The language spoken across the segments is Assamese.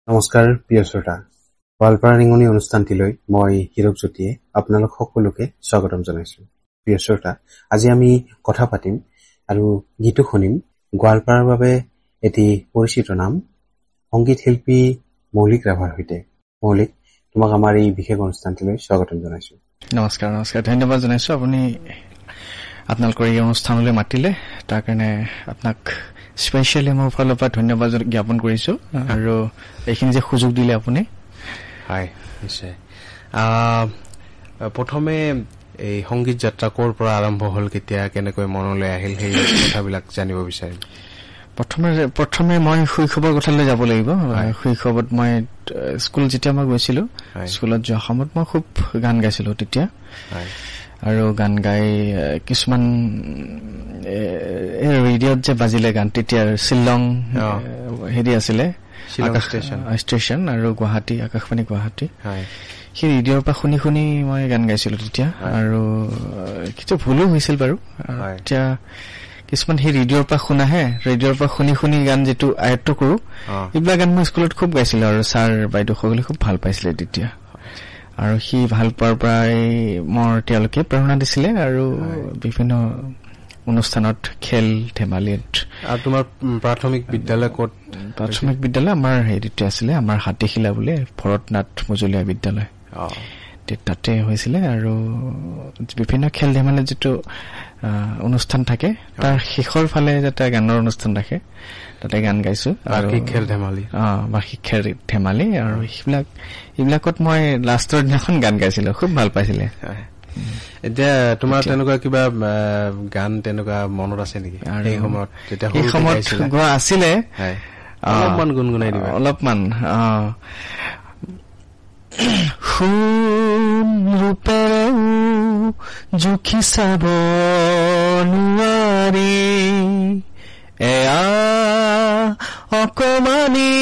নমস্কাৰ প্ৰিয় শ্ৰোতা, গোৱালপাৰা নিঙনি অনুষ্ঠানটিলৈ মই হীৰক জ্যোতিয়ে আপোনালোক সকলোকে স্বাগতম জনাইছো। প্ৰিয় শ্ৰোতা, আজি আমি কথা পাতিম আৰু গীতো শুনিম গোৱালপাৰাৰ বাবে এটি পৰিচিত নাম সংগীত শিল্পী মৌলিক ৰাভাৰ সৈতে। মৌলিক, তোমাক আমাৰ এই বিশেষ অনুষ্ঠানটিলৈ স্বাগতম জনাইছো। নমস্কাৰ। ধন্যবাদ জনাইছো আপুনি আপোনালোকৰ এই অনুষ্ঠানলৈ মাতিলে, তাৰ কাৰণে আপোনাক স্পেচিয়েলি মোৰ ফালৰ পৰা ধন্যবাদ জ্ঞাপন কৰিছো আৰু এইখিনি যে সুযোগ দিলে আপুনি। হয়, নিশ্চয়। প্ৰথমে এই সংগীত যাত্ৰা ক'ৰ পৰা আৰম্ভ হ'ল, কেতিয়া কেনেকৈ মনলৈ আহিল, সেই কথাবিলাক জানিব বিচাৰিম। প্ৰথমে মই শৈশৱৰ কথালৈ যাব লাগিব। শৈশৱত মই স্কুল যেতিয়া মই গৈছিলো, স্কুলত যোৱা সময়ত মই খুব গান গাইছিলো তেতিয়া। আৰু গান গাই কিছুমান ৰেডিঅ'ত যে বাজিলে গান, তেতিয়া শ্বিলং হেৰি আছিলে ষ্টেচন আৰু গুৱাহাটী, আকাশবাণী গুৱাহাটী, সেই ৰেডিঅ'ৰ পৰা শুনি শুনি মই গান গাইছিলো তেতিয়া। আৰু কিছু ভুলো হৈছিল বাৰু। এতিয়া কিছুমান সেই ৰেডিঅ'ৰ পৰা শুনাহে, ৰেডিঅ'ৰ পৰা শুনি শুনি গান যিটো আয়ত্ব কৰো, এইবিলাক গান মই স্কুলত খুব গাইছিলো আৰু ছাৰ বাইদেউসকলে খুব ভাল পাইছিলে তেতিয়া। আৰু সি ভাল পোৱাৰ পৰাই মোৰ তেওঁলোকে প্ৰেৰণা দিছিলে আৰু বিভিন্ন অনুষ্ঠানত, খেল ধেমালিত। আৰু তোমাৰ প্ৰাথমিক বিদ্যালয় ক'ত? প্ৰাথমিক বিদ্যালয় আমাৰ হেৰিতে আছিলে, আমাৰ হাতীশিলা বোলে, ভৰতনাথ মজলীয়া বিদ্যালয়, তাতে হৈছিলে। আৰু বিভিন্ন খেল ধেমালিত যিটো অনুষ্ঠান থাকে, তাৰ শেষৰ ফালে যাতে গানৰ অনুষ্ঠান থাকে, তাতে গান গাইছো। বাৰ্ষিক খেল ধেমালি, বাৰ্ষিক খেল ধেমালি, আৰু এইবিলাকত মই লাষ্টৰ দিনাখন গান গাইছিলো, খুব ভাল পাইছিলে। এতিয়া তোমাৰ তেনেকুৱা কিবা গান তেনেকুৱা মনত আছে নেকি সেই সময়ত? সেই সময়ত গোৱা আছিলে, অলপমান গুণগুণাই দিবা। অলপমান ৰূপেও জুখি চাব নোৱাৰি, এয়া অকমানি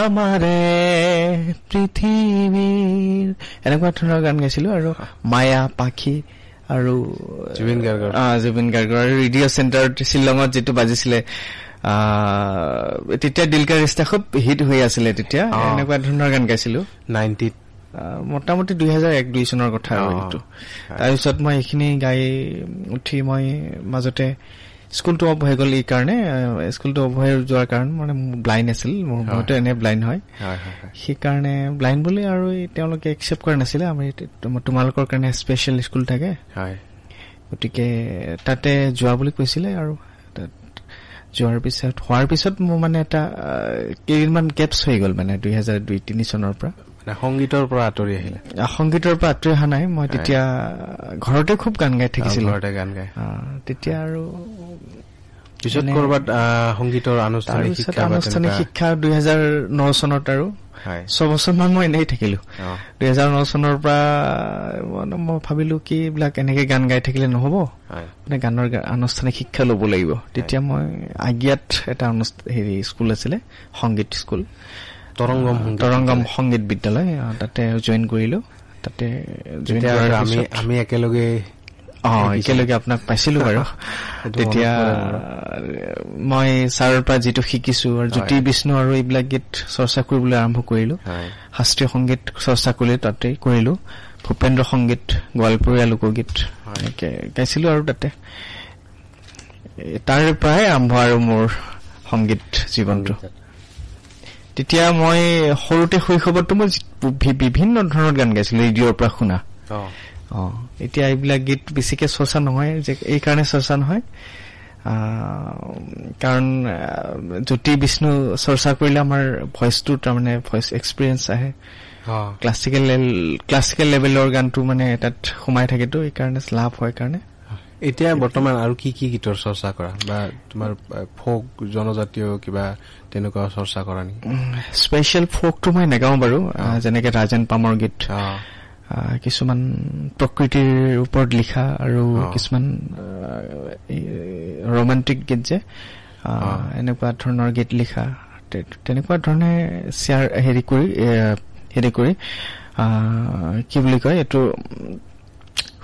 আমাৰে পৃথিৱীৰ, এনেকুৱা ধৰণৰ গান গাইছিলো। আৰু মায়া পাখি আৰু জুবিন গাৰ্গৰ ৰেডিঅ' চেণ্টাৰত শ্বিলঙত যিটো বাজিছিলে, তেতিয়া দিলকা ৰিষ্টা খুব হিট হৈ আছিলে তেতিয়া। এনেকুৱা ধৰণৰ গান গাইছিলো 90ত, মোটামুটি 2001-2 চনৰ কথা আৰু এইটো। তাৰপিছত মই এইখিনি গাই উঠি মই মাজতে স্কুলটো অফ হৈ গ'ল। এই কাৰণে স্কুলটো অফ হৈ যোৱাৰ কাৰণ মানে ব্লাইণ্ড আছিল, মোৰ মইতো এনে ব্লাইণ্ড হয়, সেইকাৰণে ব্লাইণ্ড বুলি আৰু তেওঁলোকে একচেপ্ট কৰা নাছিলে। আমি তোমালোকৰ কাৰণে স্পেচিয়েল স্কুল থাকে, গতিকে তাতে যোৱা বুলি কৈছিলে। আৰু হোৱাৰ পিছত মোৰ মানে এটা কেইদিনমান গেপছ হৈ গ'ল, মানে 2002-3 চনৰ পৰা। সংগীতৰ পৰা আঁতৰি আহিলে? সংগীতৰ পৰা আঁতৰি অহা নাই, মই তেতিয়া ঘৰতে খুব গান গাই থাকিছিলো। তেতিয়া আৰু পিছত কৰবাত সংগীতৰ আনুষ্ঠানিক শিক্ষা 2009 চনত, আৰু 6 বছৰমান মই এনেই থাকিলো। 2009 চনৰ পৰা মই ভাবিলো কি এইবিলাক এনেকে গান গাই থাকিলে নহব, মানে গানৰ আনুষ্ঠানিক শিক্ষা লব লাগিব। তেতিয়া মই আগিয়াত এটা হেৰি স্কুল আছিলে, সংগীত স্কুল, তৰংগম সংগীত বিদ্যালয়, তাতে জইন কৰিলো। তাতে আমি একেলগে আপোনাক পাইছিলো বাৰু। তেতিয়া মই ছাৰৰ পৰা যিটো শিকিছো, আৰু জ্যোতি বিষ্ণু আৰু এইবিলাক গীত চৰ্চা কৰিবলৈ আৰম্ভ কৰিলো। শাস্ত্ৰীয় সংগীত চৰ্চা কৰিলো, তাতে কৰিলো। ভূপেন্দ্ৰ সংগীত, গোৱালপৰীয়া লোকগীত এনেকে গাইছিলো। আৰু তাতে তাৰ পৰাই আৰম্ভ আৰু মোৰ সংগীত জীৱনটো। তেতিয়া মই সৰুতে শৈশৱতো মই বিভিন্ন ধৰণৰ গান গাইছিলো, ৰেডিঅ'ৰ পৰা শুনা। এতিয়া এইবিলাক গীত বেছিকে চৰ্চা নহয়, যে এই কাৰণে চৰ্চা নহয় কাৰণ জ্যোতি বিষ্ণু চৰ্চা কৰিলে আমাৰ ভইচটো, তাৰমানে ভইচ এক্সপিৰিয়েঞ্চ আহে। ক্লাছিকেল লেভেলৰ গানটো মানে তাত সোমাই থাকেতো, এইকাৰণে লাভ হয় কাৰণে। এতিয়া বৰ্তমান আৰু কি গীতৰ চৰ্চা কৰা, বা তোমাৰ ফোক জনজাতীয় কিবা তেনেকুৱা চৰ্চা কৰা নেকি? স্পেচিয়েল ফোকটো মই নেগাও বাৰু, যেনেকে ৰাজেন পামৰ গীত, কিছুমান প্ৰকৃতিৰ ওপৰত লিখা, আৰু কিছুমান ৰোমান্টিক গীত যে এনেকুৱা ধৰণৰ গীত লিখা, তেনেকুৱা ধৰণে হেৰি কৰি কি বুলি কয় এইটো,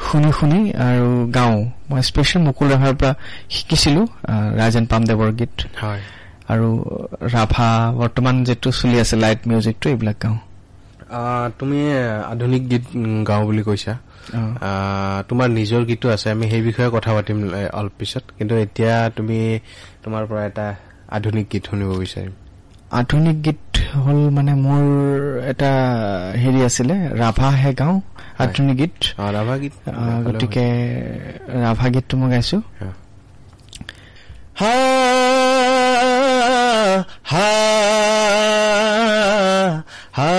শুনি শুনি আৰু গাওঁ। মই স্পেচিয়েল মুকুল ৰাভাৰ পৰা শিকিছিলো ৰাজেন পামদেৱৰ গীত, আৰু ৰাভা বৰ্তমান যেটো চলি আছে লাইট মিউজিকটো এইবিলাক গাওঁ তুমি আধুনিক গীত গাওঁ বুলি কৈছা তোমাৰ নিজৰ গীতো আছে আমি সেই বিষয়ে কথা পাতিম অলপ পিছত কিন্তু এতিয়া তুমি তোমাৰ পৰা এটা আধুনিক গীত শুনিব বিচাৰিম আধুনিক গীত হল মানে মোৰ এটা হেৰি আছিলে ৰাভাহে গাওঁ আধুনিক গীত ৰাভা গীত গতিকে ৰাভা গীতটো মই গাইছো হা হা হা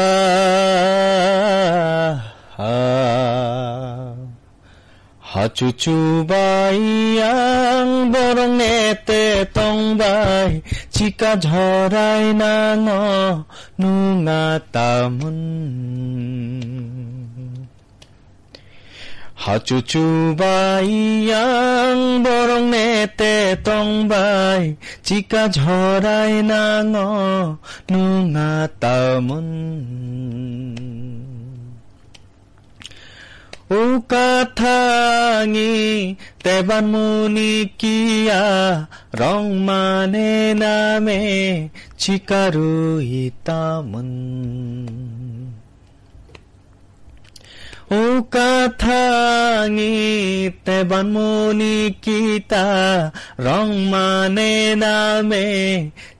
Hacucu bayang borong nete tongbai Jika jhorai nango nunga tamun Hacucu bayang borong nete tongbai Jika jhorai nango nunga tamun Ukathangi teban munikia rong mane name chikaru itamun Ukathangi teban munikita rong mane name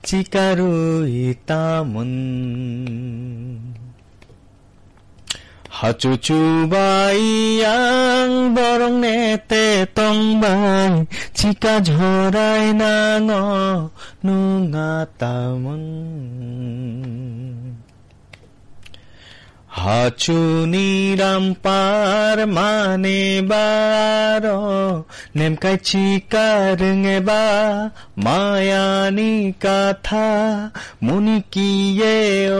chikaru itamun Hacucu bayang borong nete tongbai Jika jhorai nango nunga tamun Hacuni rampar mane baro Nemkai chikarenge ba mayani katha Munikiye o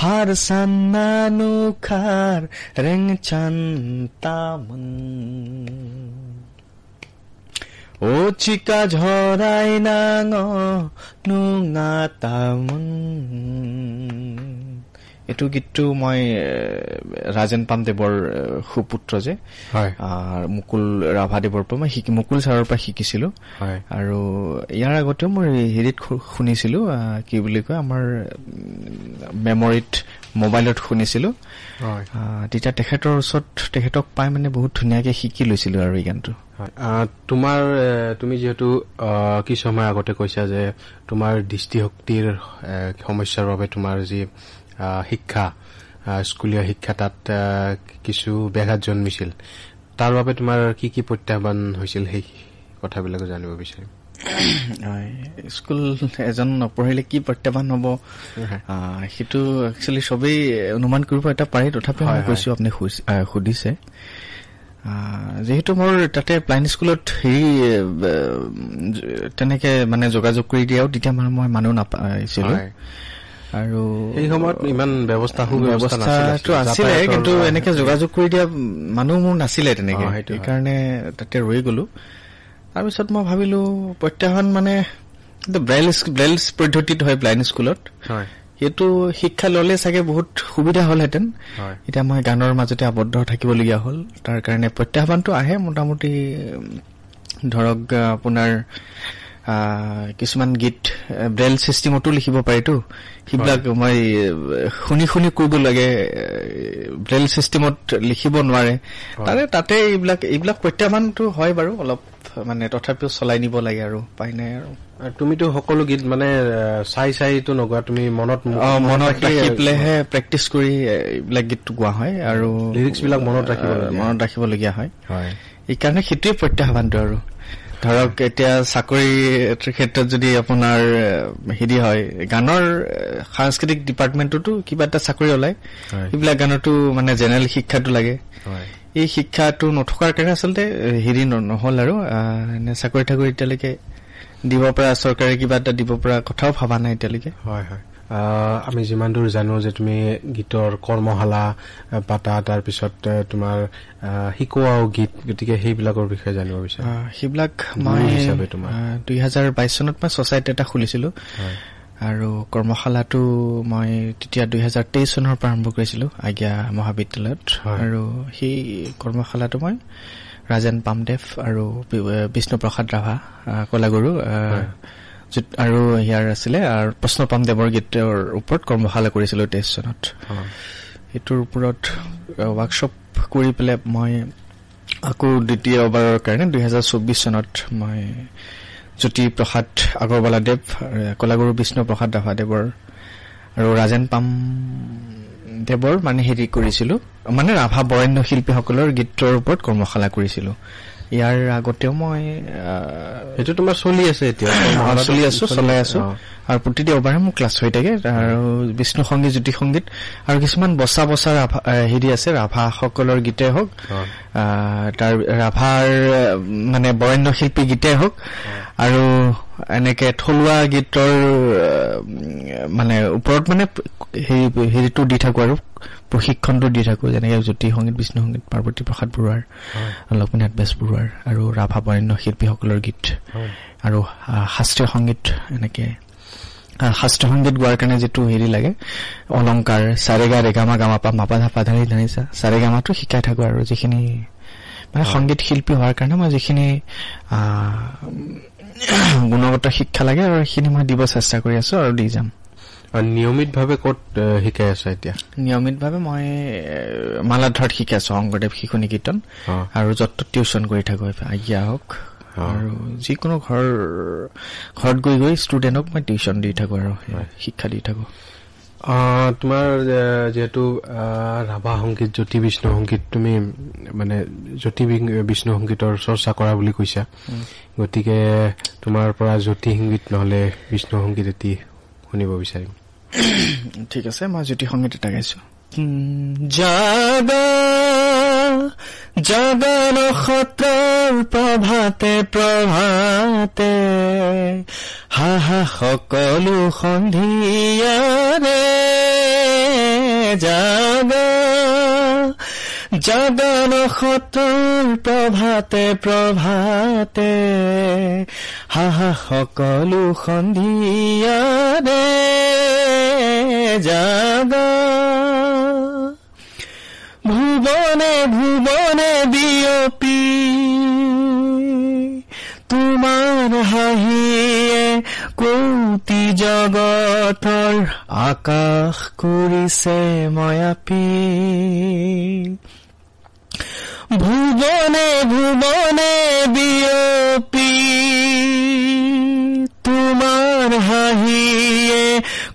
Farsan nukhar rengchan tamun O chika jhorai nango nunga tamun এটো গীতটো মই ৰাজেন পামদেৱৰ সুপুত্ৰ যে মুকুল ৰাভাদেৱৰ পৰা মুকুল ছাৰৰ পৰা শিকিছিলো আৰু ইয়াৰ আগতে মই হেৰিত শুনিছিলো কি বুলি কয় আমাৰ মেমৰিত মোবাইলত শুনিছিলো তেতিয়া তেখেতৰ ওচৰত তেখেতক পাই মানে বহুত ধুনীয়াকে শিকি লৈছিলো আৰু এই গানটো তুমি যেহেতু কি সময় আগতে কৈছা যে তোমাৰ দৃষ্টিশক্তিৰ সমস্যাৰ বাবে তোমাৰ যি শিক্ষা স্কুলীয় শিক্ষা তাত কিছু ব্যাঘাত জন্মিছিল তাৰ বাবে তোমাৰ কি কি প্ৰত্যাহ্বান হৈছিল সেই কথাবিলাক জানিব বিচাৰিম স্কুল এজন নপঢ়িলে কি প্ৰত্যাহ্বান হ'ব সেইটো একচুয়ালি সবেই অনুমান কৰিব এটা পাৰে তথাপিও মই কৈছো আপুনি সুধিছে যেহেতু মোৰ তাতে প্লাইন স্কুলত হেৰি তেনেকে মানে যোগাযোগ কৰি দিয়াও তেতিয়া মই মানুহ নাপাইছিলো আৰু এই সময়ত ইমান ব্যৱস্থাটো আছিলে কিন্তু এনেকে যোগাযোগ কৰি দিয়া মানুহ মোৰ নাছিলে তেনেকে সেইকাৰণে তাতে ৰৈ গলো তাৰপিছত মই ভাবিলো প্ৰত্যাহ্বান মানে ব্ৰেইল পদ্ধতিত হয় ব্লাইণ্ড স্কুলত সেইটো শিক্ষা ললে চাগে বহুত সুবিধা হলহেঁতেন এতিয়া মই গানৰ মাজতে আবদ্ধ থাকিবলগীয়া হল তাৰ কাৰণে প্ৰত্যাহ্বানটো আহে মোটামুটি ধৰক আপোনাৰ কিছুমান গীত ব্ৰেইল সিস্টেমতো লিখিব পাৰিতো হিবিলাক মই শুনি কৰিব লাগে ব্ৰেইল সিস্টেমত লিখিব নোৱাৰে তাতে এইবিলাক প্ৰত্যাহ্বানটো হয় বাৰু অলপ মানে তথাপিও চলাই নিব লাগে আৰু পাই নাই আৰু তুমিতো সকলো গীত মানে চাইতো নগোৱা তুমি মনত ৰাখি পেলাইহে প্ৰেক্টিচ কৰি এইবিলাক গীতটো গোৱা হয় আৰু লিৰিক্স বিলাক মনত ৰাখিবলগীয়া হয় এইকাৰণে সেইটোৱে প্ৰত্যাহ্বানটো আৰু ধৰক এতিয়া চাকৰিৰ ক্ষেত্ৰত যদি আপোনাৰ হেৰি হয় গানৰ সাংস্কৃতিক ডিপাৰ্টমেন্টতো কিবা এটা চাকৰি ওলাই এইবিলাক গানতো মানে জেনেৰেল শিক্ষাটো লাগে এই শিক্ষাটো নথকাৰ কাৰণে আচলতে হেৰি নহল আৰু চাকৰি ঠাকুৰি এতিয়ালৈকে দিব পৰা চৰকাৰে কিবা এটা দিব পৰা কথাও ভাবা নাই এতিয়ালৈকে হয় আমি যিমান দূৰ জানো যে তুমি গীতৰ কৰ্মশালা পাতা তাৰপিছত তোমাৰ শিকোৱাও গীত গতিকে সেইবিলাকৰ বিষয়ে জানিব বিচাৰো সেইবিলাক মই 2022 চনত মই ছচাইটি এটা খুলিছিলো আৰু কৰ্মশালাটো মই তেতিয়া 2023 চনৰ পৰা আৰম্ভ কৰিছিলো আজ্ঞা মহাবিদ্যালয়ত আৰু সেই কৰ্মশালাটো মই ৰাজেন পামদেৱ আৰু বিষ্ণু প্ৰসাদ ৰাভা কলাগুৰু আৰু ইয়াৰ আছিলে আৰু প্ৰশ্নপাম দেৱৰ গীতৰ ওপৰত কৰ্মশালা কৰিছিলোঁ 23 চনত এইটোৰ ওপৰত ৱৰ্কশ্বপ কৰি পেলাই মই আকৌ দ্বিতীয়বাৰৰ কাৰণে 2024 চনত মই জ্যোতি প্ৰসাদ আগৰৱালাদেৱ কলাগুৰু বিষ্ণু প্ৰসাদ ৰাভাদেৱৰ আৰু ৰাজেন পাম দেৱৰ মানে হেৰি কৰিছিলোঁ মানে ৰাভা বৰেণ্য শিল্পীসকলৰ গীতৰ ওপৰত কৰ্মশালা কৰিছিলোঁ ইয়াৰ আগতেও মই এইটো তোমাৰ চলি আছে এতিয়া চলাই আছো আৰু প্ৰতি দেওবাৰে মোৰ ক্লাছ হৈ থাকে আৰু বিষ্ণু সংগীত জ্যোতি সংগীত আৰু কিছুমান বচা হেৰি আছে ৰাভাসকলৰ গীতেই হওক তাৰ ৰাভাৰ মানে বৰেণ্য শিল্পী গীতেই হওক আৰু এনেকে থলুৱা গীতৰ মানে ওপৰত মানে হেৰিটো দি থাকো আৰু প্ৰশিক্ষণটো দি থাকো যেনেকে জ্যোতি সংগীত বিষ্ণু সংগীত পাৰ্বতী প্ৰসাদ বৰুৱাৰ লক্ষ্মীনাথ বেজবৰুৱাৰ আৰু ৰাভা বৰেণ্য শিল্পীসকলৰ গীত আৰু শাস্ত্ৰীয় সংগীত এনেকে শাস্ত্ৰীয় সংগীত গোৱাৰ কাৰণে যিটো হেৰি লাগে অলংকাৰ সাৰেগা ৰেগামা গামাপা মাপা ধাপা ধাৰি ধানিছা সাৰেগামাটো শিকাই থাকো আৰু যিখিনি মানে সংগীত শিল্পী হোৱাৰ কাৰণে মই যিখিনি গুণগত শিক্ষা লাগে আৰু সেইখিনি মই দিব চেষ্টা কৰি আছো আৰু দি যাম নিয়মিতভাৱে ক'ত শিকাই আছা এতিয়া নিয়মিতভাৱে মই মালাধাৰত শিকাই আছো শংকৰদেৱ শিশু নিকেতন আৰু য'ত টিউচন কৰি থাকো আজ্ঞা হওক আৰু যিকোনো ঘৰত গৈ ষ্টুডেণ্টক মই টিউচন দি থাকো আৰু শিক্ষা দি থাকো তোমাৰ যেহেতু ৰাভা সংগীত জ্যোতি বিষ্ণু সংগীত তুমি মানে জ্যোতি বিষ্ণু সংগীতৰ চৰ্চা কৰা বুলি কৈছা গতিকে তোমাৰ পৰা জ্যোতি সংগীত নহলে বিষ্ণু সংগীত এটি শুনিব বিচাৰিম ঠিক আছে মই জ্যোতি সংগীত এটা গাইছো জাগা নক্ষত্ৰৰ প্ৰভাতে প্ৰভাতে হাহা সকলো সন্ধিয়াৰে জাগা নক্ষত্ৰৰ প্ৰভাতে প্ৰভাতে হাহা সকলো সন্ধিয়াৰে জাগা ভুৱনে ভুৱনে বিয়পি তোমাৰ হাঁহিয়ে কোটি জগতৰ আকাশ কৰিছে ময়াপি ভুৱনে ভুৱনে বিয়পি তোমাৰ হাঁহিয়ে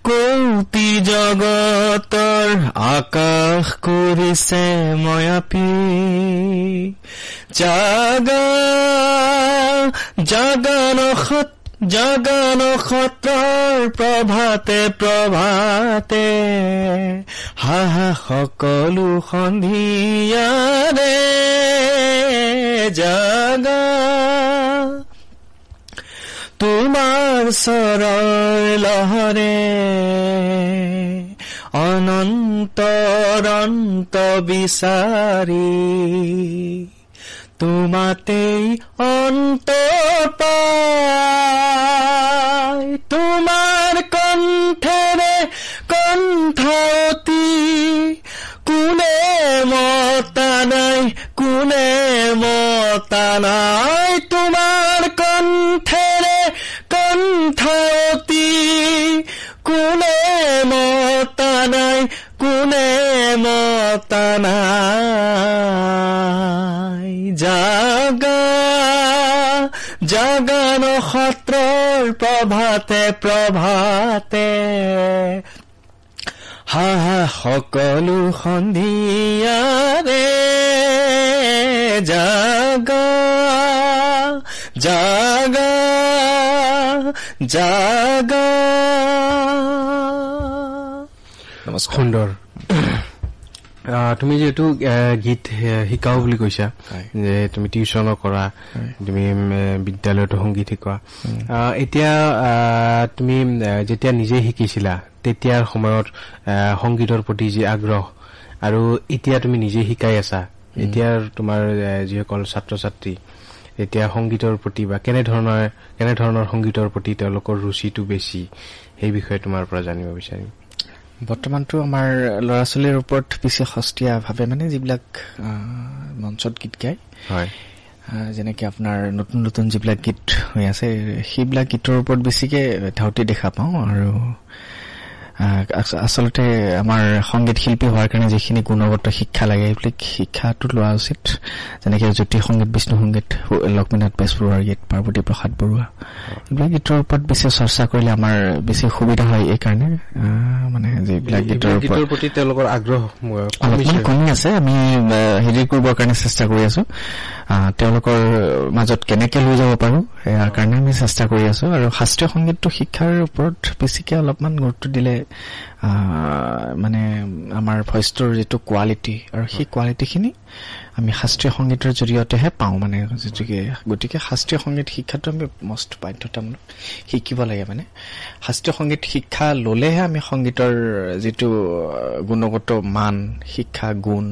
কোটি জগতৰ আকাশ কৰিছে ময়াপি জাগা নক্ষত্ৰৰ প্ৰভাতে প্ৰভাতে হাহা সকলো সন্ধিয়াৰে জাগা তোমাৰ চৰৰ লহৰে অনন্ত বিচাৰি তোমাতেই অন্ত পাই তোমাৰ কণ্ঠেৰে কণ্ঠতি কোনে মতা নাই তোমাৰ কণ্ঠেৰে কণ্ঠতি কোনে মতা নাই জাগা নক্ষত্ৰৰ প্ৰভাতে প্ৰভাতে হাহা সকলো সন্ধিয়াৰে জাগা নমস্কাৰ সুন্দৰ তুমি যেহেতু গীত শিকাও বুলি কৈছা যে তুমি টিউচনো কৰা তুমি বিদ্যালয়তো সংগীত শিকোৱা এতিয়া তুমি যেতিয়া নিজে শিকিছিলা তেতিয়াৰ সময়ত সংগীতৰ প্ৰতি যি আগ্ৰহ আৰু এতিয়া তুমি নিজে শিকাই আছা এতিয়া তোমাৰ যিসকল ছাত্ৰ ছাত্ৰী এতিয়া সংগীতৰ প্ৰতি বা কেনে ধৰণৰ সংগীতৰ প্ৰতি তেওঁলোকৰ ৰুচিটো বেছি সেই বিষয়ে তোমাৰ পৰা জানিব বিচাৰিম বৰ্তমানটো আমাৰ ল'ৰা ছোৱালীৰ ওপৰত পিছে সস্তীয়া ভাৱে মানে যিবিলাক মঞ্চত গীত গায় হয় যেনেকে আপোনাৰ নতুন নতুন যিবিলাক গীত হৈ আছে সেইবিলাক গীতৰ ওপৰত বেছিকে ধাউতি দেখা পাওঁ আৰু আচলতে আমাৰ সংগীত শিল্পী হোৱাৰ কাৰণে যিখিনি গুণগত শিক্ষা লাগে এইবিলাক শিক্ষাটো লোৱা উচিত যেনেকে জ্যোতি সংগীত বিষ্ণু সংগীত লক্ষ্মীনাথ বেজবৰুৱাৰ গীত পাৰ্বতী প্ৰসাদ বৰুৱা এইবিলাক গীতৰ ওপৰত বেছি চৰ্চা কৰিলে আমাৰ বেছি সুবিধা হয় এই কাৰণে মানে যিবিলাক গীতৰ প্ৰতি তেওঁলোকৰ আগ্ৰহ অলপমান কমি আছে আমি হেৰি কৰিবৰ কাৰণে চেষ্টা কৰি আছো তেওঁলোকৰ মাজত কেনেকে লৈ যাব পাৰো ইয়াৰ কাৰণে আমি চেষ্টা কৰি আছো আৰু শাস্ত্ৰীয় সংগীতটো শিক্ষাৰ ওপৰত বেছিকে অলপমান গুৰুত্ব দিলে মানে আমাৰ ভইচটোৰ যিটো কোৱালিটি আৰু সেই কোৱালিটিখিনি আমি শাস্ত্ৰীয় সংগীতৰ জৰিয়তেহে পাওঁ মানে গতিকে শাস্ত্ৰীয় সংগীত শিক্ষাটো আমি মষ্ট বাধ্যতামূলক শিকিব লাগে মানে শাস্ত্ৰীয় সংগীত শিক্ষা ললেহে আমি সংগীতৰ যিটো গুণগত মান শিক্ষা গুণ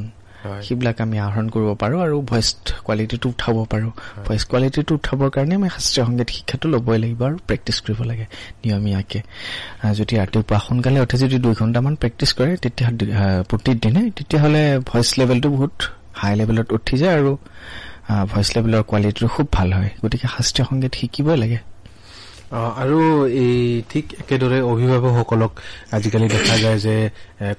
সেইবিলাক আমি আহৰণ কৰিব পাৰো আৰু ভইচ কোৱালিটিটো উঠাব পাৰো ভইচ কোৱালিটিটো উঠাবৰ কাৰণে আমি শাস্ত্ৰীয় সংগীত শিক্ষাটো ল'বই লাগিব আৰু প্ৰেক্টিচ কৰিব লাগে নিয়মীয়াকে যদি ৰাতিপুৱা সোনকালে উঠে যদি 2 ঘণ্টামান প্ৰেক্টিচ কৰে তেতিয়া প্ৰতিদিনে তেতিয়াহ'লে ভইচ লেভেলটো বহুত হাই লেভেলত উঠি যায় আৰু ভইচ লেভেলৰ কোৱালিটিটো খুব ভাল হয় গতিকে শাস্ত্ৰীয় সংগীত শিকিবই লাগে আৰু এই ঠিক একেদৰে অভিভাৱকসকলক আজিকালি দেখা যায় যে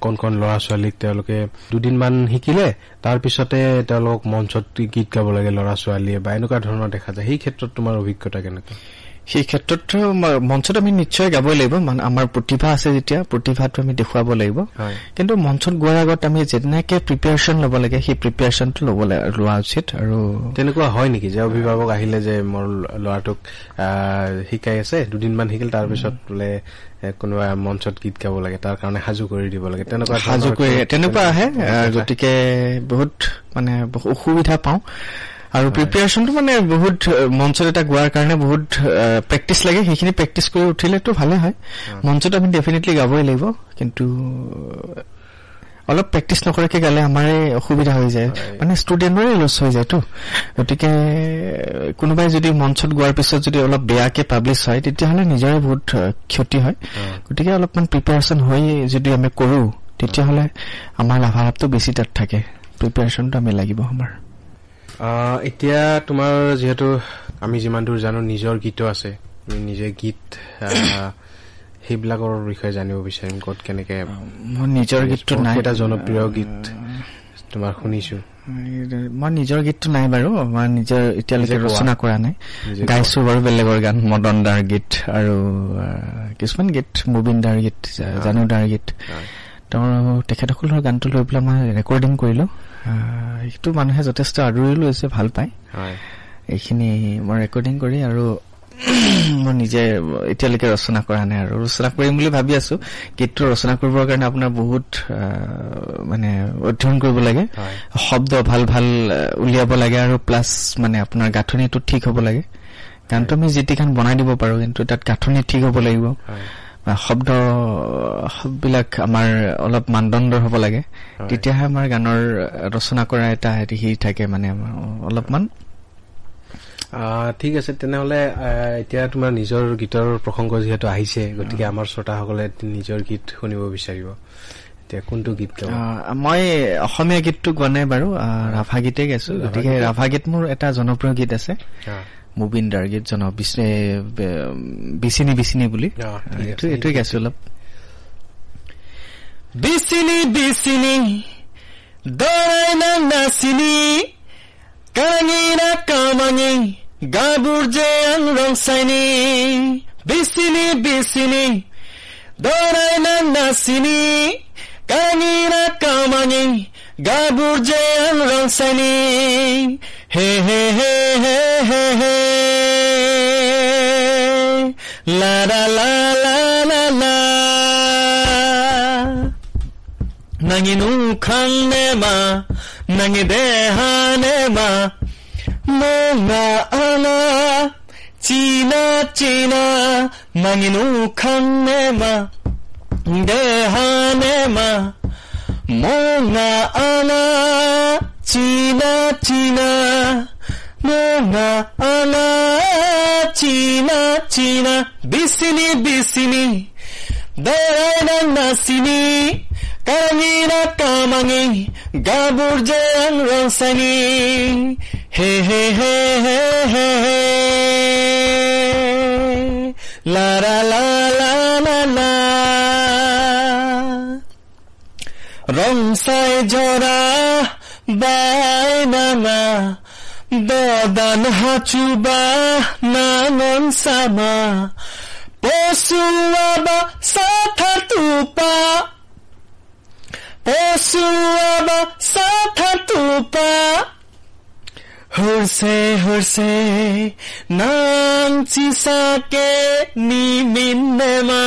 কোন ল'ৰা ছোৱালীক তেওঁলোকে 2 দিনমান শিকিলে তাৰ পিছতে তেওঁলোক মঞ্চত গীত গাব লাগে ল'ৰা ছোৱালীয়ে বা এনেকুৱা ধৰণৰ দেখা যায় সেই ক্ষেত্ৰত তোমাৰ অভিজ্ঞতা কেনেকুৱা সেই ক্ষেত্ৰত মঞ্চত আমি নিশ্চয় গাবই লাগিব মানে আমাৰ প্ৰতিভা আছে যেতিয়া প্ৰতিভাটো আমি দেখুৱাব লাগিব কিন্তু মঞ্চত গোৱাৰ আগত আমি যেনেকে প্ৰিপাৰেচন ল'ব লাগে সেই প্ৰিপাৰেচনটো লোৱা উচিত আৰু তেনেকুৱা হয় নেকি যে অভিভাৱক আহিলে যে মোৰ ল'ৰাটোক শিকাই আছে 2 দিনমান শিকিল তাৰ পিছত বোলে কোনোবা মঞ্চত গীত গাব লাগে তাৰ কাৰণে সাজু কৰি দিব লাগে তেনেকুৱা আহে গতিকে বহুত মানে অসুবিধা পাওঁ আৰু প্ৰিপাৰেচনটো মানে বহুত মঞ্চত এটা গোৱাৰ কাৰণে বহুত প্ৰেক্টিচ লাগে সেইখিনি প্ৰেক্টিচ কৰি উঠিলেতো ভালে হয় মঞ্চত আমি ডেফিনেটলি গাবই লাগিব কিন্তু অলপ প্ৰেক্টিচ নকৰাকে গালে আমাৰে অসুবিধা হৈ যায় মানে ষ্টুডেণ্টৰে লছ হৈ যায়তো গতিকে কোনোবাই যদি মঞ্চত গোৱাৰ পিছত যদি অলপ বেয়াকে পাব্লিছ হয় তেতিয়াহ'লে নিজৰে বহুত ক্ষতি হয় গতিকে অলপমান প্ৰিপাৰেচন হৈ যদি আমি কৰো তেতিয়াহ'লে আমাৰ লাভালাভটো বেছি তাত থাকে প্ৰিপাৰেচনটো আমি লাগিব আমাৰ এতিয়া তোমাৰ যেহেতু আমি যিমান দূৰ জানো নিজৰ গীত আছে তুমি নিজে গীত সেইবিলাকৰ বিষয়ে জানিব বিচাৰিম ক'ত কেনেকে মই নিজৰ গীতটো নাই এটা জনপ্ৰিয় গীত তোমাৰ শুনিছো মই নিজৰ গীতটো নাই বাৰু মই নিজৰ এতিয়ালৈকে ৰচনা কৰা নাই গাইছো বাৰু বেলেগৰ গান মদন দাৰ গীত আৰু কিছুমান গীত মুবিন দাৰ গীত জানু দাৰ গীত তেখেতসকলৰ গানটো লৈ পেলাই মই ৰেকৰ্ডিং কৰিলো এইটো মানুহে যথেষ্ট আদৰি লৈছে ভাল পায় এইখিনি মই ৰেকৰ্ডিং কৰি আৰু মই নিজে এতিয়ালৈকে ৰচনা কৰা নাই আৰু ৰচনা কৰিম বুলি ভাবি আছো গীতটো ৰচনা কৰিবৰ কাৰণে আপোনাৰ বহুত মানে অধ্যয়ন কৰিব লাগে শব্দ ভাল ভাল উলিয়াব লাগে আৰু প্লাছ মানে আপোনাৰ গাঁথনিটো ঠিক হ'ব লাগে গানটো আমি যেতিখান বনাই দিব পাৰো কিন্তু তাত গাঁথনি ঠিক হ'ব লাগিব শব্দবিলাক আমাৰ অলপ মানদণ্ডৰ হ'ব লাগে তেতিয়াহে আমাৰ গানৰ ৰচনা কৰা এটা হেৰি থাকে মানে অলপমান ঠিক আছে তেনেহ'লে এতিয়া তোমাৰ নিজৰ গীতৰ প্ৰসংগ যিহেতু আহিছে গতিকে আমাৰ শ্ৰোতাসকলে নিজৰ গীত শুনিব বিচাৰিব এতিয়া কোনটো গীত গাব মই অসমীয়া গীতটো গোৱা নাই বাৰু ৰাভা গীতে গাইছো গতিকে ৰাভা গীত মোৰ এটা জনপ্ৰিয় গীত আছে মুবিন দাৰ গীত বিচিনি বিচিনি বুলি এইটোৱে গাইছো অলপ বিচিনি বিচিনি দৰাই নাচিনি কাঙিনা কামাঙি গাবুৰ যে ৰং চাইনি বিচিনি বিচিনি দৰাই নাচিনি কাঙিনা কামাঙি গাবুৰ যে ৰং চাইনি হে হে হে হে হে হে লা লা লা লা লা nanginu khanne ma nangide hane ma monga ana china china nanginu khanne ma de hane ma monga ana china china monga ana china china bisini bisini darai nasini Karangira kamangi gabur jeng rongsani he he he he he la la la la la la rongsai jora bai nanga dodan hachuba nanon sama posuaba sathatupa Posuaba sathatupa Hurse nang chisake ni minnema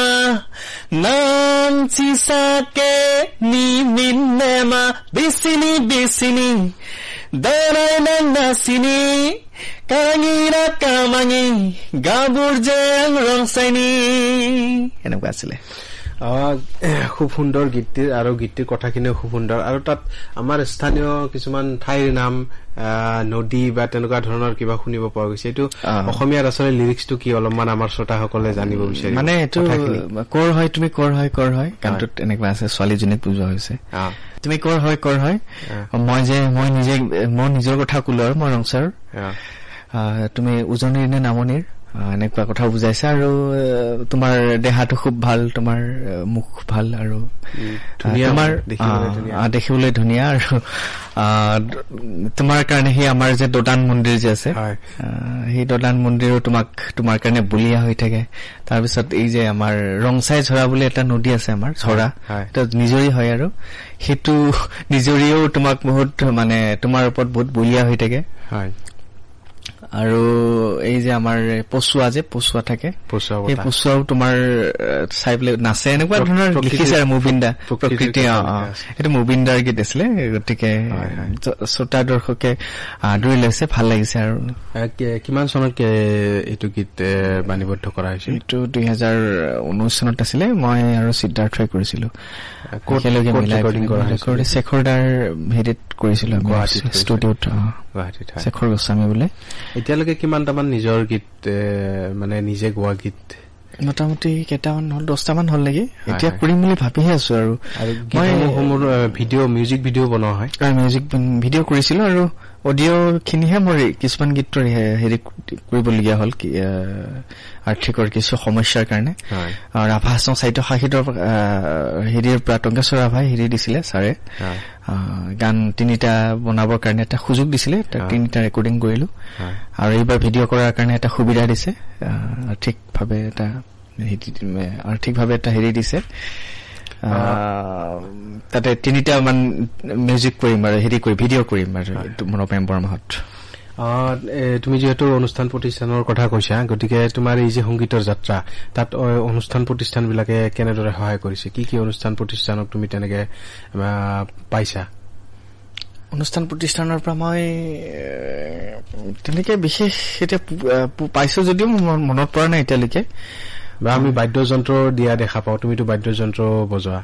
nang chisake ni minnema bisini darai nang nasini karangira kamangi gabur jeng rongsani এনেকুৱা আছিলে খুব সুন্দৰ গীতটিৰ আৰু গীতটিৰ কথাখিনিও খুব সুন্দৰ আৰু তাত আমাৰ স্থানীয় কিছুমান ঠাইৰ নাম নদী বা তেনেকুৱা ধৰণৰ কিবা শুনিব পোৱা গৈছে এইটো অসমীয়াৰ আচলতে লিৰিক্সটো কি অলপমান আমাৰ শ্ৰোতাসকলে জানিব বিচাৰে মানে এইটো কৰ হয় তুমি কৰ হয় গানটোত এনেকুৱা আছে ছোৱালীজনীক বুজোৱা হৈছে তুমি কৰ হয় মই নিজৰ কথা কলো আৰু মই ৰংচাৰ তুমি উজনিৰ নে নামনিৰ এনেকুৱা কথা বুজাইছে আৰু তোমাৰ দেহাটো খুব ভাল তোমাৰ মুখ ভাল আৰু তোমাৰ দেখিবলৈ ধুনীয়া আৰু তোমাৰ কাৰণে সেই আমাৰ যে দদান মন্দিৰ যে আছে সেই দদান মন্দিৰো তোমাৰ কাৰণে বলিয়া হৈ থাকে তাৰপিছত এই যে আমাৰ ৰংচাই ঝৰা বুলি এটা নদী আছে আমাৰ ঝৰা এটা নিজৰি হয় আৰু সেইটো নিজৰিও তোমাক বহুত মানে তোমাৰ ওপৰত বহুত বলিয়া হৈ থাকে হয় আৰু এই যে আমাৰ পচুৱা থাকে এই পচুৱাও তোমাৰ চাই পেলাই নাচে এনেকুৱা ধৰণৰ লিখিছে আৰু মুবিন্দা প্ৰকৃতি এইটো মুবিন্দাৰ গীত আছিলে গতিকে শ্ৰোতা দৰ্শকে আদৰি লৈছে ভাল লাগিছে আৰু কিমান চনত এইটো গীত বাণীবদ্ধ কৰা হৈছিল এইটো 2019 চনত আছিলে মই আৰু সিদ্ধাৰ্থই কৰিছিলো একেলগে মিলাই ৰেকৰ্ডিং শেখৰদাৰ হেৰিত কৰিছিলো ষ্টুডিঅ'ত গুৱাহাটীত শেখৰ গোস্বামী বোলে এতিয়ালৈকে কিমানটামান নিজৰ গীত মানে নিজে গোৱা গীত মোটামুটি কেইটামান হ'ল 10টামান হ'ল নেকি এতিয়া কৰিম বুলি ভাবিহে আছো আৰু মই মিউজিক ভিডিঅ' বনোৱা হয় মিউজিক ভিডিঅ' কৰিছিলো আৰু অডিঅ' খিনিহে মোৰ কিছুমান গীতৰ হেৰি কৰিবলগীয়া হ'ল আৰ্থিকৰ কিছু সমস্যাৰ কাৰণে ৰাভা হাছং সাহিত্য সাহিত্যৰ হেৰিৰ পৰা টংকেশ্বৰ ৰাভাই হেৰি দিছিলে ছাৰে গান 3টা বনাবৰ কাৰণে এটা সুযোগ দিছিলে 3টা ৰেকৰ্ডিং কৰিলো আৰু এইবাৰ ভিডিঅ' কৰাৰ কাৰণে এটা সুবিধা দিছে আৰ্থিকভাৱে এটা হেৰি দিছে তাতে 3টা মান মিউজিক কৰিম আৰু হেৰি কৰি ভিডিঅ' কৰিম আৰু নৱেম্বৰ মাহত তুমি যেহেতু অনুষ্ঠান প্ৰতিষ্ঠানৰ কথা কৈছা গতিকে তোমাৰ এই যে সংগীতৰ যাত্ৰা তাত অনুষ্ঠান প্ৰতিষ্ঠানবিলাকে কেনেদৰে সহায় কৰিছে কি অনুষ্ঠান প্ৰতিষ্ঠানক তুমি তেনেকে পাইছা অনুষ্ঠান প্ৰতিষ্ঠানৰ পৰা মই তেনেকে বিশেষ এতিয়া পাইছো যদিও মনত পৰা নাই এতিয়ালৈকে বা আমি বাদ্যযন্ত্ৰ দিয়া দেখা পাওঁ তুমিতো বাদ্যযন্ত্ৰ বজোৱা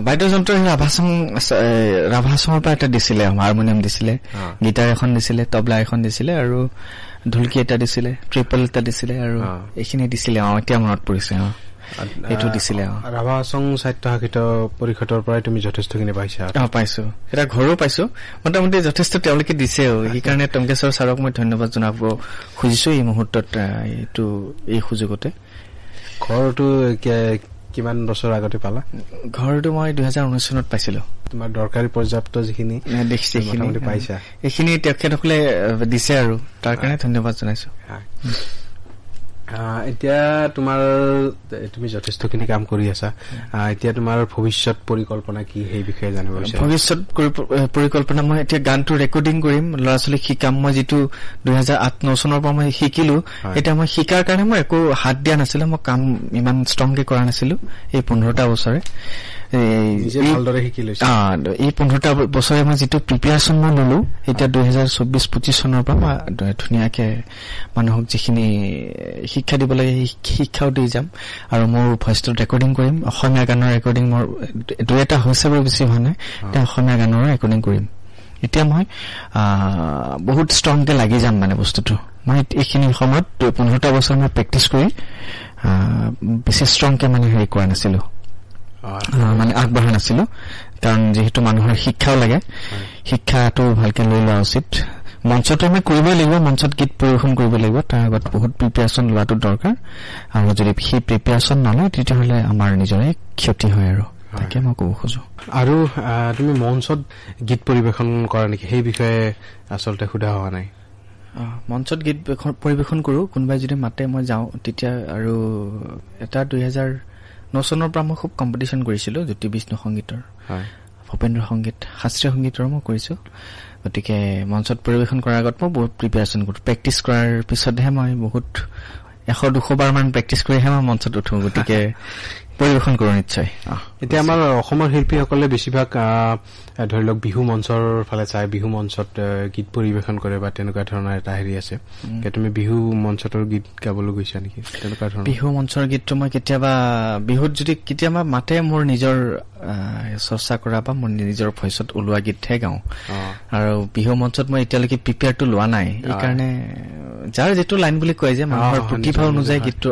বাদ্যযন্ত্ৰ ৰাভাছঙৰ পৰা এটা দিছিলে হাৰমনিয়াম দিছিলে গিটাৰ এখন দিছিলে তবলা এখন দিছিলে আৰু ঢোলকি এটা দিছিলে ট্ৰিপল এটা দিছিলে আৰু এইখিনি দিছিলে এতিয়া মনত পৰিছে এইটো দিছিলে ৰাভাছং সাহিত্য সাহিত্য পৰিষদৰ পৰাই তুমি যথেষ্টখিনি পাইছা পাইছো এটা ঘৰো পাইছো মোটামুটি যথেষ্ট তেওঁলোকে দিছেও সেইকাৰণে টংকেশ্বৰ ছাৰক মই ধন্যবাদ জনাব খুজিছো এই মুহূৰ্তত এই সুযোগতে ঘৰটো কিমান বছৰ আগতে পালা ঘৰটো মই 2019 চনত পাইছিলো তোমাৰ দৰকাৰী পৰ্যাপ্ত যিখিনি মোটামুটি পাইছা এইখিনি তেখেতসকলে দিছে আৰু তাৰ কাৰণে ধন্যবাদ জনাইছো এতিয়া তুমি যথেষ্টখিনি কাম কৰি আছা এতিয়া তোমাৰ ভৱিষ্যত পৰিকল্পনা কি সেই বিষয়ে জানিব বিচাৰিছো ভৱিষ্যত পৰিকল্পনা মই এতিয়া গানটো ৰেকৰ্ডিং কৰিম ল'ৰা ছোৱালীক শিকাম মই যিটো 2008-9 চনৰ পৰা মই শিকিলো এতিয়া মই শিকাৰ কাৰণে মই একো হাত দিয়া নাছিলো মই কাম ইমান ষ্ট্ৰংকে কৰা নাছিলো এই 15টা বছৰে এই 15টা বছৰে মই যিটো প্ৰিপেয়াৰশ্যন মই ললো এতিয়া 2024-25 চনৰ পৰা মই ধুনীয়াকে মানুহক যিখিনি শিক্ষা দিব লাগে শিক্ষাও দি যাম আৰু মোৰ ভইচটো ৰেকৰ্ডিং কৰিম অসমীয়া গানৰ ৰেকৰ্ডিং মোৰ 2টা হৈছে বাৰু বেছি হোৱা নাই এতিয়া অসমীয়া গানৰ ৰেকৰ্ডিং কৰিম এতিয়া মই বহুত ষ্ট্ৰংকে লাগি যাম মানে বস্তুটো মই এইখিনি সময়ত 15টা বছৰ মই প্ৰেক্টিচ কৰি বেছি ষ্ট্ৰংকে মানে হেৰি কৰা নাছিলো মানে আগবঢ়া নাছিলো, কাৰণ যিহেতু মানুহৰ শিক্ষাও লাগে, শিক্ষাটো ভালকে লৈ লোৱা উচিত। মঞ্চটো আমি কৰিবই লাগিব, মঞ্চত গীত পৰিৱেশন কৰিব লাগিব, তাৰ আগত বহুত প্ৰিপেয়াৰেশ্যন লোৱাটো দৰকাৰ, আৰু যদি সেই প্ৰিপেয়াৰেশ্যন নলয় তেতিয়াহ'লে আমাৰ নিজৰে ক্ষতি হয়, আৰু তাকে মই ক'ব খোজো। আৰু তুমি মঞ্চত গীত পৰিৱেশন কৰা নেকি, সেই বিষয়ে আচলতে সোধা হোৱা নাই। মঞ্চত গীত পৰিৱেশন কৰো, কোনোবাই যদি মাতে মই যাওঁ তেতিয়া। আৰু এটা 2009 চনৰ পৰা মই খুব কম্পিটিশ্যন কৰিছিলো, জ্যোতি বিষ্ণু সংগীতৰ, ভূপেন্দ্ৰ সংগীত, শাস্ত্ৰীয় সংগীতৰ মই কৰিছো। গতিকে মঞ্চত পৰিৱেশন কৰাৰ আগত মই বহুত প্ৰিপেয়াৰেশ্যন কৰো, প্ৰেক্টিচ কৰাৰ পিছতহে মই বহুত 100-200 বাৰ মান প্ৰেক্টিচ কৰিহে মই মঞ্চত উঠো। গতিকে পৰিৱেশন কৰো নিশ্চয়। এতিয়া আমাৰ অসমৰ শিল্পীসকলে বেছিভাগ ধৰি লওক বিহু মঞ্চৰ ফালে চাই, বিহু মঞ্চত গীত পৰিৱেশন কৰে বা তেনেকুৱা ধৰণৰ এটা হেৰি আছে। তুমি বিহু মঞ্চৰ গীত গাবলৈ গৈছা নেকি? তেনেকুৱা ধৰণৰ বিহু মঞ্চৰ গীতটো মই কেতিয়াবা বিহুত যদি কেতিয়াবা মাতে, মোৰ নিজৰ চৰ্চা কৰা বা মোৰ নিজৰ ভইচত ওলোৱা গীতহে গাওঁ। আৰু বিহু মঞ্চত মই এতিয়ালৈকে প্ৰিপেয়াৰটো লোৱা নাই, এইকাৰণে যাৰ যিটো লাইন বুলি কয় যে মানুহৰ প্ৰতিভা অনুযায়ী গীতটো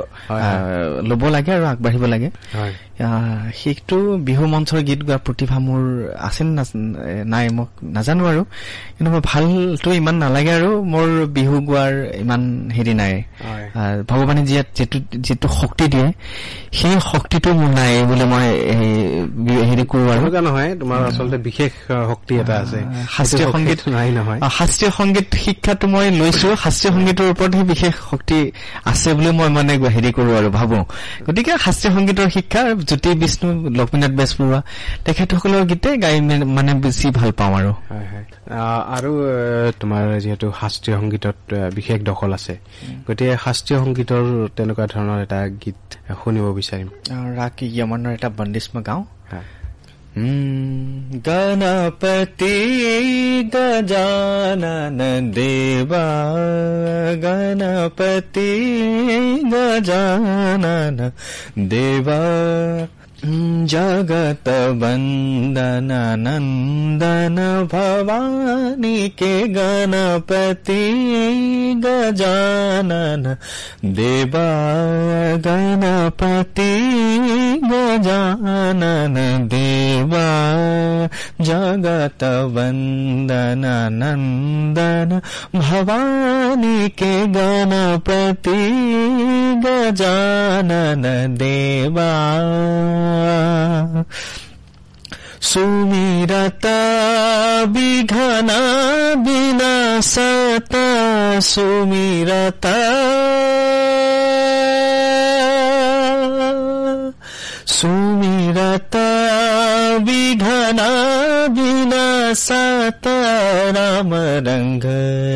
ল'ব লাগে আৰু আগবাঢ়িব লাগে। সেইটো বিহু মঞ্চৰ গীত গোৱাৰ প্ৰতিভা মোৰ আছে নাই মই নাজানো, আৰু কিন্তু মই ভালটো ইমান নালাগে, আৰু মোৰ বিহু গোৱাৰ ইমান হেৰি নাই। ভগৱানে যিটো শক্তি দিয়ে সেই শক্তিটো মোৰ নাই বুলি মই হেৰি কৰো। আৰু নহয়, তোমাৰ আচলতে বিশেষ শক্তি এটা আছে, শাস্ত্ৰীয় সংগীত নাই নহয়। শাস্ত্ৰীয় সংগীত শিক্ষাটো মই লৈছো, শাস্ত্ৰীয় সংগীতৰ ওপৰতহে বিশেষ শক্তি আছে বুলি মই মানে হেৰি কৰো আৰু ভাবো। গতিকে শাস্ত্ৰীয় সংগীতৰ শিক্ষা জ্যোতি বিষ্ণু, লক্ষ্মীনাথ বেজবৰুৱা তেখেতসকলৰ গীতে গাই মানে বেছি ভাল পাওঁ। আৰু তোমাৰ যিহেতু শাস্ত্ৰীয় সংগীতত বিশেষ দখল আছে, গতিকে শাস্ত্ৰীয় সংগীতৰ তেনেকুৱা ধৰণৰ এটা গীত শুনিব বিচাৰিম। ৰাগ য়মনৰ এটা বন্দিশ মই গাওঁ। গণপতি গজানন দেৱা, গণপতি গজানন দেৱা, জগত বন্দন নন্দন ভवानी के गणपति गजानन देवा, गणपति गजानन देवा, जगत वंदन नंदन भवानी के गणपति गजानन देवा, सुमिरता विघ्न विनाशता, सुमिरता सुमिरता विघ्न विनाशता, राम रंग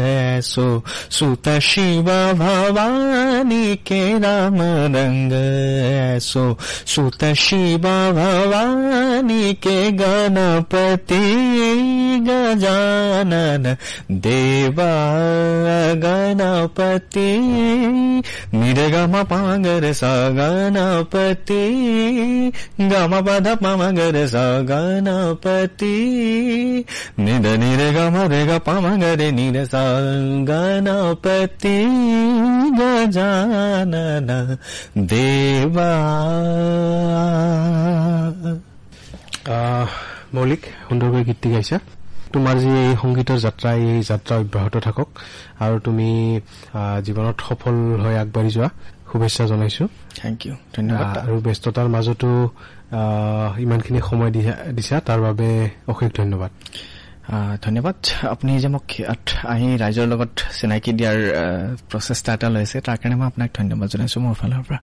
ऐसो सुत शिव भवानी के, राम रंग ऐसो सुत शिव भवानी के, गणपति गजानन देवा, गणपति निरगम पागर सा, गणपति गम पद पमगर सा, गणपति निद निरगम रेग पमगर निर सा, गणपति गजानन देवा। মৌলিক সুন্দৰকৈ গীতটি গাইছা। তোমাৰ যি এই সংগীতৰ যাত্ৰা, এই যাত্ৰা অব্যাহত থাকক আৰু তুমি জীৱনত সফল হৈ আগবাঢ়ি যোৱা, শুভেচ্ছা জনাইছো। থেংক ইউ, ধন্যবাদ। আৰু ব্যস্ততাৰ মাজতো ইমানখিনি সময় দিছা তাৰ বাবে অশেষ ধন্যবাদ। ধন্যবাদ। আপুনি যে মোক আহি ৰাইজৰ লগত চিনাকি দিয়াৰ প্ৰচেষ্টা এটা লৈছে, তাৰ কাৰণে মই আপোনাক ধন্যবাদ জনাইছো মোৰ ফালৰ পৰা।